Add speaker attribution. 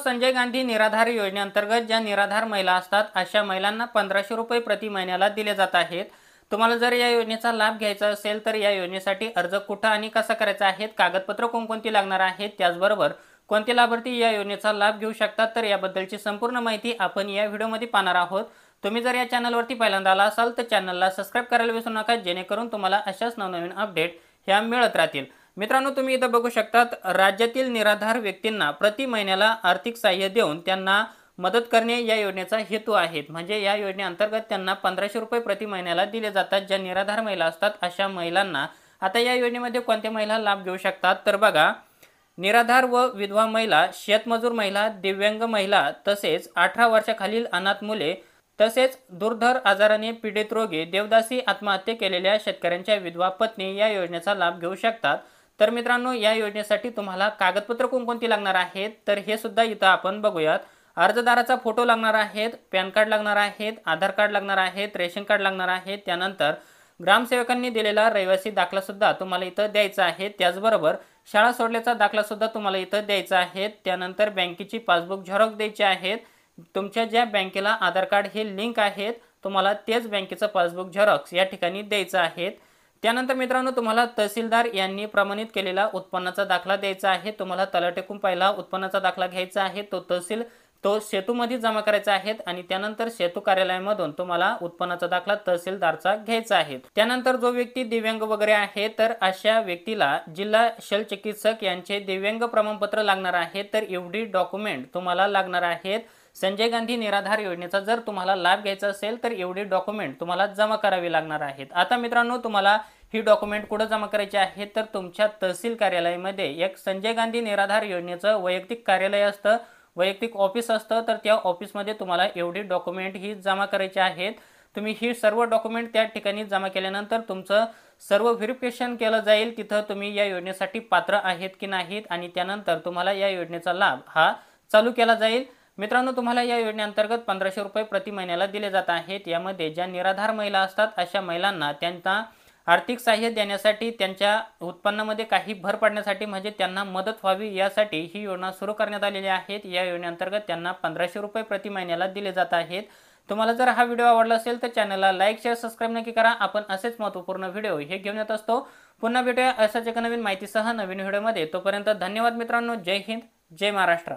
Speaker 1: संजय गांधी निराधार योजनेअंतर्गत ज्या निराधार महिला असतात अशा महिलांना 1500 रुपये प्रति महिन्याला दिले जात आहेत। तुम्हाला जर या योजनेचा लाभ घ्यायचा असेल तर या योजनेसाठी अर्ज कुठं आणि कसा करायचा आहे, कागदपत्र कोणकोणती लागणार आहेत, त्याचबरोबर कोणते लाभार्थी या योजनेचा लाभ घेऊ शकतात, तर याबद्दलची संपूर्ण माहिती आपण या व्हिडिओमध्ये पाहणार आहोत। तुम्ही जर या चॅनलवरती पहिल्यांदा आला असाल तर चॅनलला सबस्क्राइब करायला विसरू नका, जेणेकरून तुम्हाला अशाच नवनवीन अपडेट ह्या मिळत राहतील। मित्रांनो, तुम्ही इथं बघू शकतात राज्यातील निराधार व्यक्तींना प्रति महिन्याला आर्थिक सहाय्य देऊन त्यांना मदत करणे या योजनेचा हेतू आहे। म्हणजे या योजनेअंतर्गत त्यांना 1500 रुपये प्रति महिन्याला दिले जातात। ज्या निराधार महिला असतात अशा महिलांना आता या योजनेमध्ये कोणत्या महिला लाभ घेऊ शकतात, तर बघा, निराधार व विधवा महिला, शेतमजूर महिला, दिव्यांग महिला, तसेच 18 वर्षाखालील अनाथ मुले, तसेच दुर्धर आजाराने पीडित रोगी, देवदासी आत्महत्या केलेल्या शेतकऱ्यांच्या विधवा पत्नी या योजनेचा लाभ घेऊ शकतात। तर मित्रांनो, या योजनेसाठी तुम्हाला कागदपत्र कोणकोणती लागणार आहेत तर हे सुद्धा इथं आपण बघूयात। अर्जदाराचा फोटो लागणार आहेत, पॅन कार्ड लागणार आहेत, आधार कार्ड लागणार आहेत, रेशन कार्ड लागणार आहे, त्यानंतर ग्रामसेवकांनी दिलेला रहिवासी दाखला सुद्धा तुम्हाला इथं द्यायचा आहे, त्याचबरोबर शाळा सोडल्याचा दाखला सुद्धा तुम्हाला इथं द्यायचा आहे, त्यानंतर बँकेची पासबुक झेरॉक्स द्यायची आहेत। तुमच्या ज्या बँकेला आधार कार्ड हे लिंक आहेत तुम्हाला तेच बँकेचं पासबुक झेरॉक्स या ठिकाणी द्यायचं आहे। त्यानंतर मित्रांनो, तुम्हाला तहसीलदार यांनी प्रमाणित केलेला उत्पन्नाचा दाखला द्यायचा आहे। तुम्हाला तलाठीकडून पहिला उत्पन्नाचा दाखला घ्यायचा आहे, तो सेतूमध्ये जमा करायचा आहे आणि त्यानंतर सेतू कार्यालयामधून तुम्हाला उत्पन्नाचा दाखला तहसीलदारचा घ्यायचा आहे। त्यानंतर जो व्यक्ती दिव्यांग वगैरे आहे तर अशा व्यक्तीला जिल्हा शल्यचिकित्सक यांचे दिव्यांग प्रमाणपत्र लागणार आहे। तर एवढी डॉक्युमेंट तुम्हाला लागणार आहेत। संजय गांधी निराधार योजनेचा जर तुम्हाला लाभ घ्यायचा असेल तर एवढी डॉक्युमेंट तुम्हाला जमा करावी लागणार आहेत। आता मित्रांनो, तुम्हाला ही डॉक्युमेंट कुठे जमा करायची आहे तर तुमच्या तहसील कार्यालयामध्ये एक संजय गांधी निराधार योजनेचं वैयक्तिक कार्यालय असतं, वैयक्तिक ऑफिस असतं, तर त्या ऑफिसमध्ये तुम्हाला एवढी डॉक्युमेंट ही जमा करायची आहेत। तुम्ही ही सर्व डॉक्युमेंट त्या ठिकाणी जमा केल्यानंतर तुमचं सर्व व्हेरिफिकेशन केलं जाईल, तिथं तुम्ही या योजनेसाठी पात्र आहेत की नाहीत आणि त्यानंतर तुम्हाला या योजनेचा लाभ हा चालू केला जाईल। मित्रांनो, तुम्हाला या योजनेअंतर्गत 1500 रुपये प्रति महिन्याला दिले जात आहेत। यामध्ये ज्या निराधार महिला असतात अशा महिलांना त्यांना आर्थिक सहाय्य देण्यासाठी, त्यांच्या उत्पन्नामध्ये काही भर पडण्यासाठी, म्हणजे त्यांना मदत व्हावी यासाठी ही योजना सुरू करण्यात आलेली आहे। या योजनेअंतर्गत त्यांना 1500 रुपये प्रति महिन्याला दिले जात आहेत। तुम्हाला जर हा व्हिडिओ आवडला असेल तर चॅनलला लाईक, शेअर, सबस्क्राईब नक्की करा। आपण असेच महत्त्वपूर्ण व्हिडिओ हे घेऊन येत असतो। पुन्हा भेटूया अशाच एका नवीन माहितीसह नवीन व्हिडिओमध्ये। तोपर्यंत धन्यवाद मित्रांनो। जय हिंद, जय महाराष्ट्र।